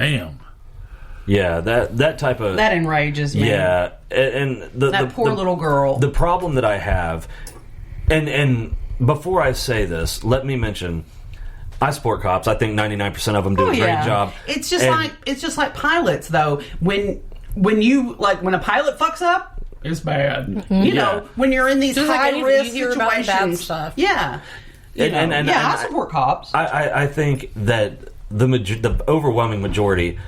Damn. Yeah, that type of... That enrages me. Yeah, and that poor little girl. The problem that I have, and before I say this, let me mention, I support cops. I think 99% of them do a great job. It's just like pilots, though. When you when a pilot fucks up, it's bad. You know, when you're in these high risk situations. Stuff. Yeah. I support cops. I think that the overwhelming majority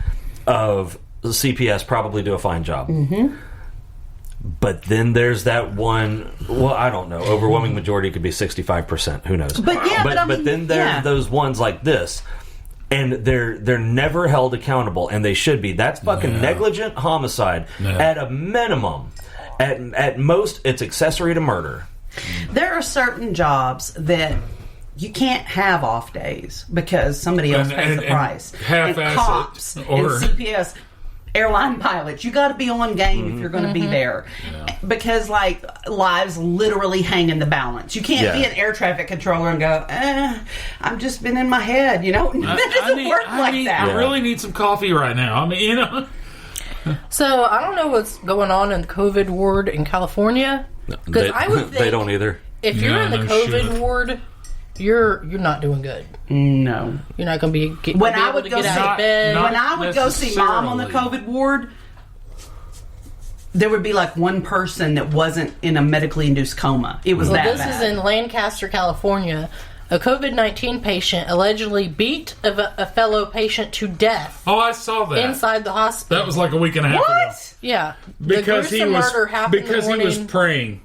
of the CPS probably do a fine job. Mm-hmm. But then there's that one, well, I don't know, overwhelming majority could be 65%, who knows. But then there are those ones like this, and they're never held accountable, and they should be. That's fucking negligent homicide at a minimum. At most, it's accessory to murder. There are certain jobs that you can't have off days because somebody else pays the price. And cops and CPS, airline pilots, you got to be on game if you're going to be there, because lives literally hang in the balance. You can't be an air traffic controller and go, I'm just been in my head. You know, it doesn't work like that. I really need some coffee right now. I mean, you know. So I don't know what's going on in the COVID ward in California, because I would think they don't either. If you're in the COVID ward, you're not doing good. No, you're not going to be. When I would go see Mom on the COVID ward, there would be one person that wasn't in a medically induced coma. It was that bad. This is in Lancaster, California. A COVID-19 patient allegedly beat a fellow patient to death. Oh, I saw that inside the hospital. That was like a week and a half ago. Yeah, because he was praying.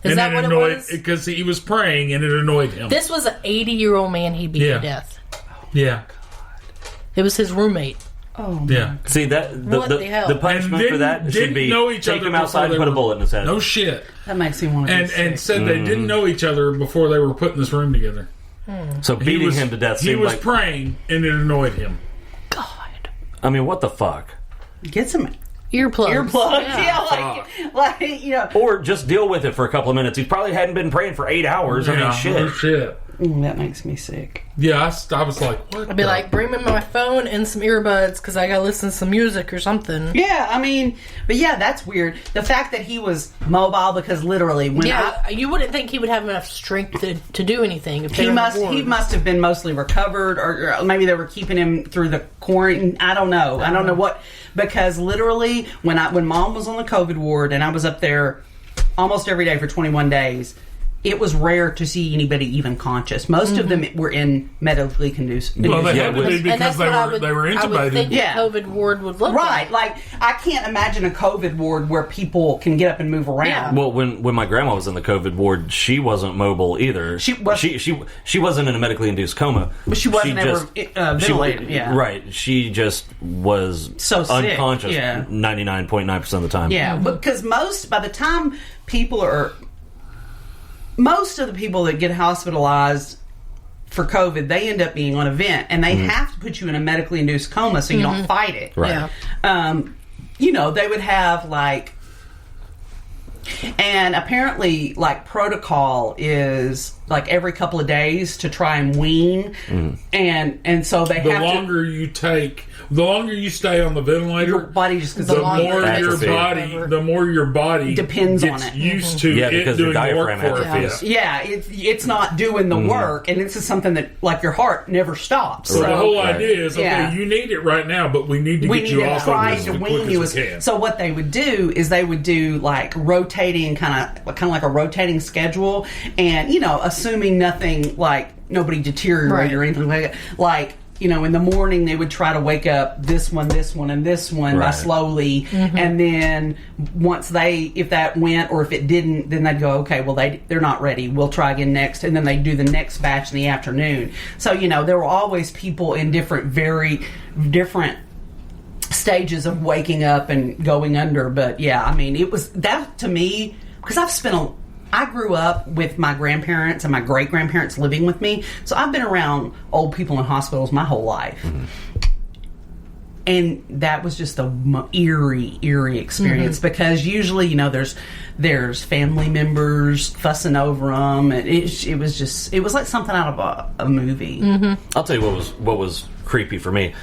Is that what it was? Because he was praying and it annoyed him. This was an 80-year-old man he beat to death. Yeah. It was his roommate. Oh, yeah. See, that the punishment for that should be take him outside and put a bullet in his head. No shit. That makes me want to and said they didn't know each other before they were put in this room together. So beating him to death. He was praying and it annoyed him. God. I mean, what the fuck? Get some earplugs. Or just deal with it for a couple of minutes. He probably hadn't been praying for 8 hours. I mean, shit. That makes me sick. Yeah, I was like, what? I'd be like, bring me my phone and some earbuds because I gotta listen to some music or something. Yeah, I mean, but that's weird. The fact that he was mobile, because literally you wouldn't think he would have enough strength to do anything. If he must have been mostly recovered, or maybe they were keeping him through the quarantine. I don't know. I don't know what, because literally when Mom was on the COVID ward and I was up there almost every day for 21 days. It was rare to see anybody even conscious. Most of them were in medically conducive. Well, they had to be because they were intubated. I would think the COVID ward would look right. Like I can't imagine a COVID ward where people can get up and move around. Yeah. Well, when my grandma was in the COVID ward, she wasn't mobile either. She wasn't in a medically induced coma. But she wasn't ever ventilated. Right. She just was so unconscious 99.9% of the time. Yeah, because most of the people that get hospitalized for COVID, they end up being on a vent, and they have to put you in a medically induced coma so you don't fight it. Right. Yeah. They would have and apparently protocol is every couple of days to try and wean, and so they the longer you stay on the ventilator, your body just the more your body depends gets on it. used to it doing the work for it. Yeah, it's not doing the work, and this is something that your heart never stops. So the whole idea is you need it right now, but we need to get you off of this as quick as we can. So what they would do is they would do rotating kind of like a rotating schedule, and assuming nothing nobody deteriorated or anything like that. In the morning they would try to wake up this one, and this one by slowly, and then once if that went or if it didn't, then they'd go, okay, well they're not ready. We'll try again next, and then they'd do the next batch in the afternoon. So there were always people in very different stages of waking up and going under. But it was that to me, because I grew up with my grandparents and my great-grandparents living with me, so I've been around old people in hospitals my whole life. And that was just a eerie experience, because usually, there's family members fussing over them, and it was like something out of a movie. I'll tell you what was creepy for me.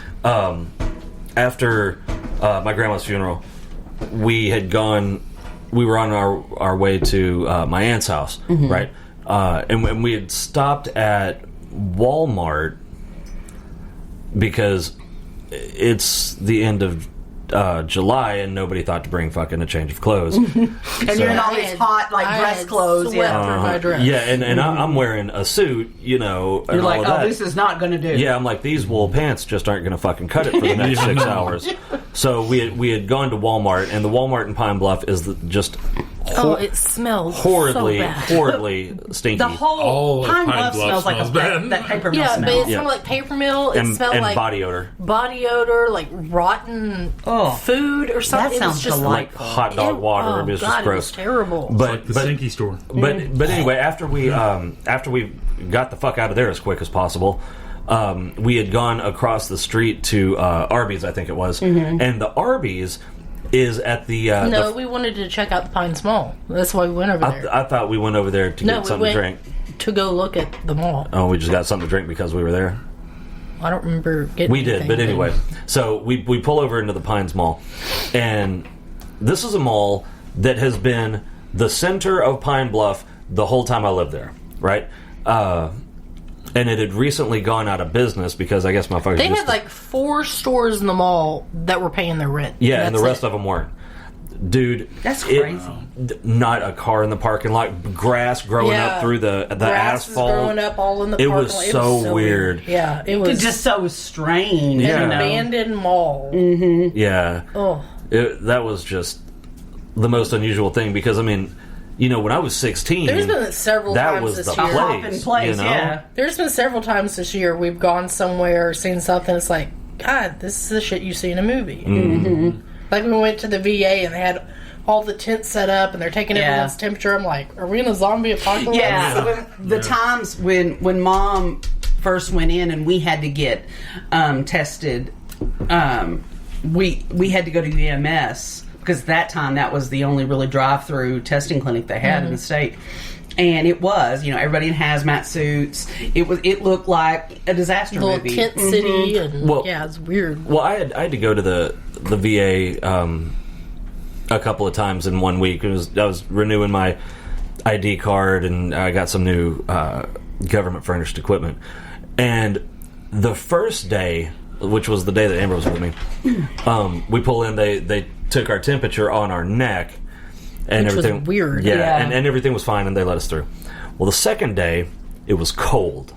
after my grandma's funeral, we were on our way to my aunt's house, right? And we had stopped at Walmart because it's the end of July and nobody thought to bring fucking a change of clothes. And you're in all these hot dress clothes. Through my dress. Yeah, and I'm wearing a suit, you know. You're like, this is not going to do. Yeah, I'm like, these wool pants just aren't going to fucking cut it for the next 6 hours. So we had gone to Walmart, and the Walmart in Pine Bluff is just it smells horribly, so bad. horribly stinky. The whole Pine Bluff smells like bad. that paper mill Yeah, smell. but it smelled like paper mill. It smelled like body odor. Body odor, like rotten food or something. That sounds just delightful. Like hot dog water. Oh, It was God, just it gross. was terrible. Like the Stinky store. But anyway, after we got the fuck out of there as quick as possible, we had gone across the street to Arby's, I think it was, and the Arby's is at the. No, we wanted to check out the Pines Mall. That's why we went over there. I thought we went over there to get something to drink. To go look at the mall. Oh, we just got something to drink because we were there. I don't remember getting. We did, but anyway. So we pull over into the Pines Mall, and this is a mall that has been the center of Pine Bluff the whole time I lived there, right? And it had recently gone out of business because I guess motherfuckers. They had like 4 stores in the mall that were paying their rent. Yeah, and the rest of them weren't. Dude, That's crazy. Not a car in the parking lot. Grass growing up through the grass asphalt. Was growing up all in the it parking was lot. so weird. Yeah, it was It's just so strange. Yeah. an abandoned mall. Yeah. Oh, That was just the most unusual thing because, I mean, you know, when I was 16, there's been several that times was this the year. place. Place, you know? yeah. There's been several times this year we've gone somewhere, seen something. It's like, God, this is the shit you see in a movie. Like when we went to the VA and they had all the tents set up and they're taking everyone's temperature. I'm like, are we in a zombie apocalypse? Yeah, the times when Mom first went in and we had to get tested, we had to go to EMS because that time that was the only really drive-through testing clinic they had in the state. And it was, you know, everybody in hazmat suits. It looked like a disaster Little movie. tent city, and Well- it's weird. Well, I had to go to the VA a couple of times in 1 week. I was renewing my ID card, and I got some new government furnished equipment. And the first day, which was the day that Amber was with me, we pull in. They took our temperature on our neck, and Which was everything weird. Yeah, and everything was fine, and they let us through. Well, the second day, it was cold.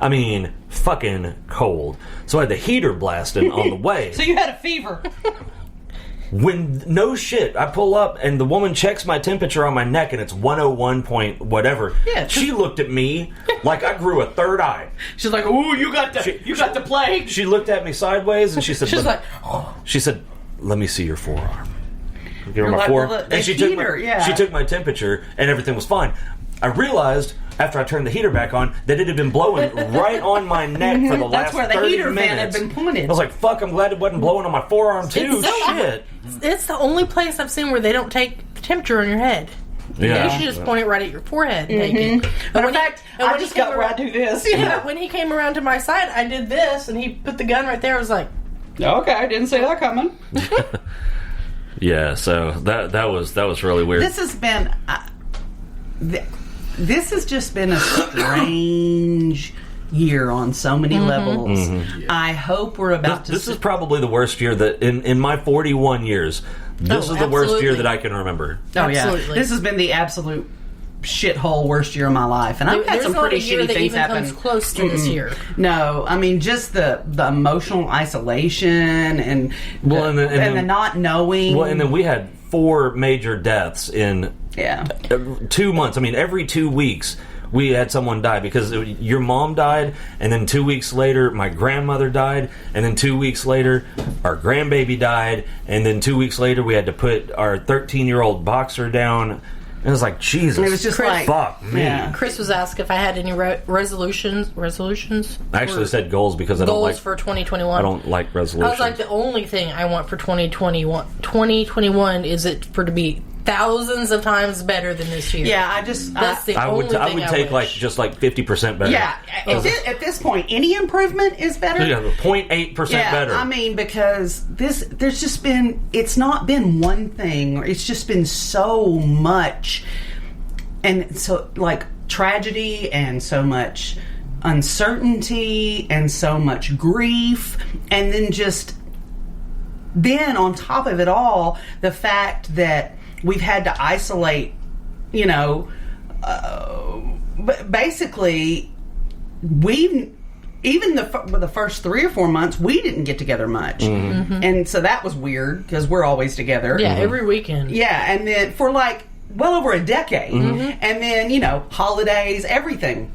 I mean, fucking cold. So I had the heater blasting on the way. So you had a fever. When, no shit, I pull up and the woman checks my temperature on my neck and it's 101 point whatever. Yeah, she looked at me like I grew a third eye. She's like, "Ooh, you got the plague." She looked at me sideways and she said, She's like, she said, "Let me see your forearm." Give her You're my like, forearm. well, the And she heater, she took my temperature and everything was fine. I realized after I turned the heater back on that it had been blowing right on my neck for the last 30 minutes. That's where the heater fan had been pointed. I was like, fuck, I'm glad it wasn't blowing on my forearm too. Shit. It's the only place I've seen where they don't take the temperature on your head. Yeah. You should just point it right at your forehead and take it. But in fact, I just got where I do this. Yeah, when he came around to my side, I did this, and he put the gun right there. I was like, Okay, I didn't see that coming. Yeah, so that was really weird. This has been. This has just been a strange year on so many levels. I hope we're about to. This is probably the worst year that in my 41 years. This is the worst year absolutely. that I can remember. Oh yeah, Absolutely. this has been the absolute shithole worst year of my life, and I've had there's some not pretty a year shitty that things even happen. comes close to this year. No, I mean just the emotional isolation and the not knowing. Well, and then we had 4 major deaths in 2 months. I mean, every 2 weeks we had someone die because your mom died, and then 2 weeks later my grandmother died, and then 2 weeks later our grandbaby died, and then 2 weeks later we had to put our 13-year-old boxer down. And it was like, Jesus. And it was just like, fuck me. Yeah. Chris was asked if I had any resolutions. I actually said goals because I don't like goals for 2021. I don't like resolutions. I was like, the only thing I want for 2021 is it for to be thousands of times better than this year. Yeah, that's the only thing I would take wish. just 50% better. Yeah, at this point, any improvement is better. Yeah, 0.8% better. I mean, because there's just been, it's not been one thing. It's just been so much, and so like tragedy and so much uncertainty and so much grief, and then on top of it all, the fact that we've had to isolate, basically, even the first 3 or 4 months, we didn't get together much. Mm-hmm. And so that was weird because we're always together. Yeah, every weekend. Yeah, and then for well over a decade. Mm-hmm. And then, holidays, everything.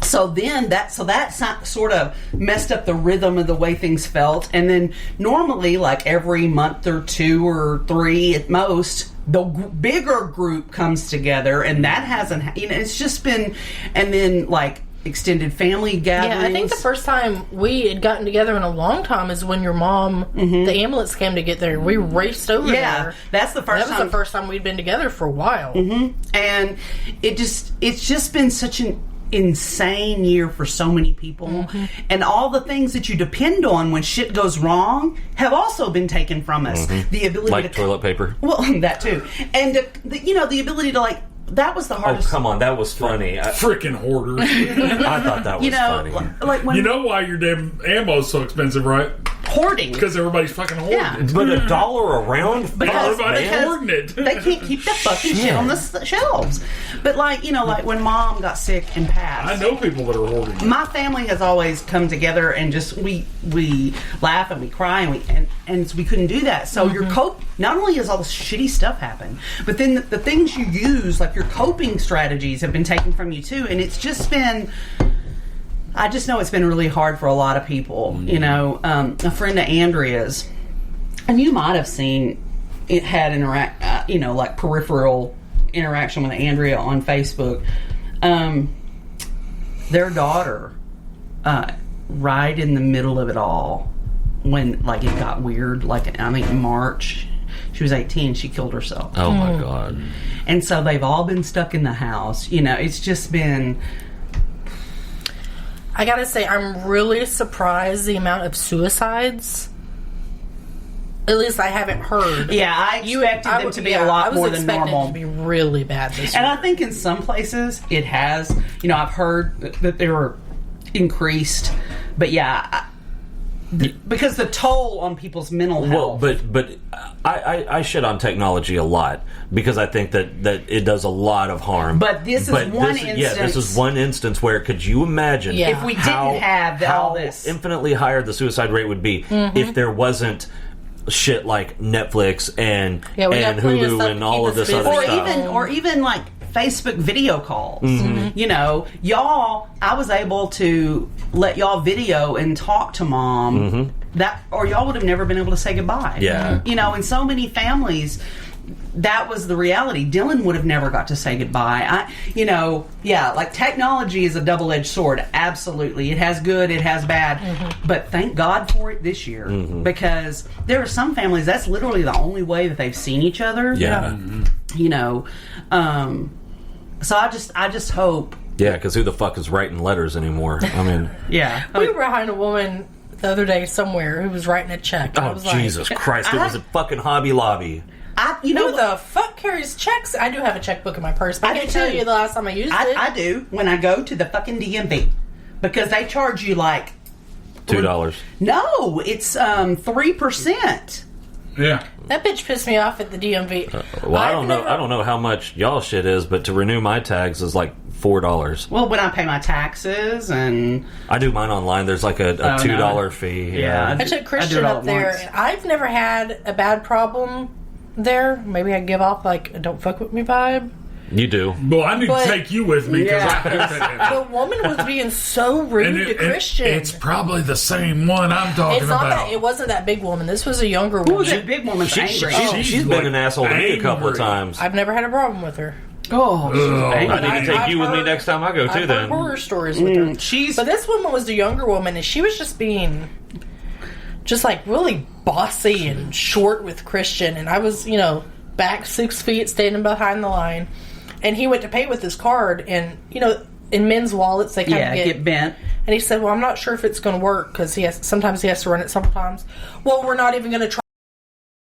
So then that sort of messed up the rhythm of the way things felt. And then normally, like every month or 2 or 3 at most, the bigger group comes together, and that hasn't. It's just been, and then like extended family gatherings. Yeah, I think the first time we had gotten together in a long time is when your mom, the ambulance came to get there. We raced over there. Yeah, that's the first time. That was the first time we'd been together for a while. Mm-hmm. And it's just been such an insane year for so many people, and all the things that you depend on when shit goes wrong have also been taken from us. The ability like toilet paper. Well, that too, and the ability to that was the hardest. Oh, come on, that was funny. Freaking hoarders. I thought that was funny. Like when you know why your damn ammo's so expensive, right? Hoarding. Because everybody's fucking hoarding. Yeah. But $1 a round? Because hoarding it. They can't keep the fucking shit on the shelves. But like when Mom got sick and passed. I know people that are hoarding. My family has always come together and just we laugh and we cry and we couldn't do that. So your not only does all this shitty stuff happen, but then the things you use, like your coping strategies, have been taken from you too. And it's just been, I just know it's been really hard for a lot of people. A friend of Andrea's, and you might have seen it had like peripheral interaction with Andrea on Facebook. Their daughter, right in the middle of it all, when it got weird, in March, she was 18, she killed herself. Oh my God. And so they've all been stuck in the house. It's just been, I gotta say, I'm really surprised the amount of suicides. At least I haven't heard. Yeah, I expected them to be a lot more than normal. I was expecting it to be really bad this year. And I think in some places it has. I've heard that they were increased. But yeah, because the toll on people's mental health. Well, but I shit on technology a lot because I think that it does a lot of harm. But this is one instance. Yeah, this is one instance where could you imagine if we didn't have all this, infinitely higher the suicide rate would be if there wasn't shit like Netflix and Hulu and all of this other stuff. Or even like Facebook video calls. Y'all, I was able to let y'all video and talk to Mom. Or y'all would have never been able to say goodbye. Yeah. In so many families, that was the reality. Dylan would have never got to say goodbye. Technology is a double-edged sword. Absolutely. It has good, it has bad. But thank God for it this year. Because there are some families, that's literally the only way that they've seen each other. Yeah. So I just hope. Yeah, because who the fuck is writing letters anymore? I mean. Yeah. We were behind a woman the other day somewhere who was writing a check. Oh, Jesus Christ. It was a fucking Hobby Lobby. Who the fuck carries checks? I do have a checkbook in my purse, but I can't tell you the last time I used it. I do when I go to the fucking DMV because they charge you like $2. No, it's 3%. Yeah, that bitch pissed me off at the DMV. I don't know how much y'all shit is, but to renew my tags is like $4. Well, when I pay my taxes and I do mine online, there's like a $2 fee. Yeah, I took Christian up there, and I've never had a bad problem there. Maybe I give off a don't fuck with me vibe. You do. Well, I need to take you with me because the woman was being so rude to Christian. It's probably the same one I'm talking about. It wasn't that big woman. This was a younger woman. Who was that big woman? She's been an asshole to me a couple of times. I've never had a problem with her. I need to take you with me next time I go too. Then horror stories with her. But this woman was the younger woman, and she was just being really bossy and short with Christian, and I was back 6 feet, standing behind the line. And he went to pay with his card, and, you know, in men's wallets, they kind of get bent. And he said, well, I'm not sure if it's going to work, because sometimes he has to run it several times. Well, we're not even going to try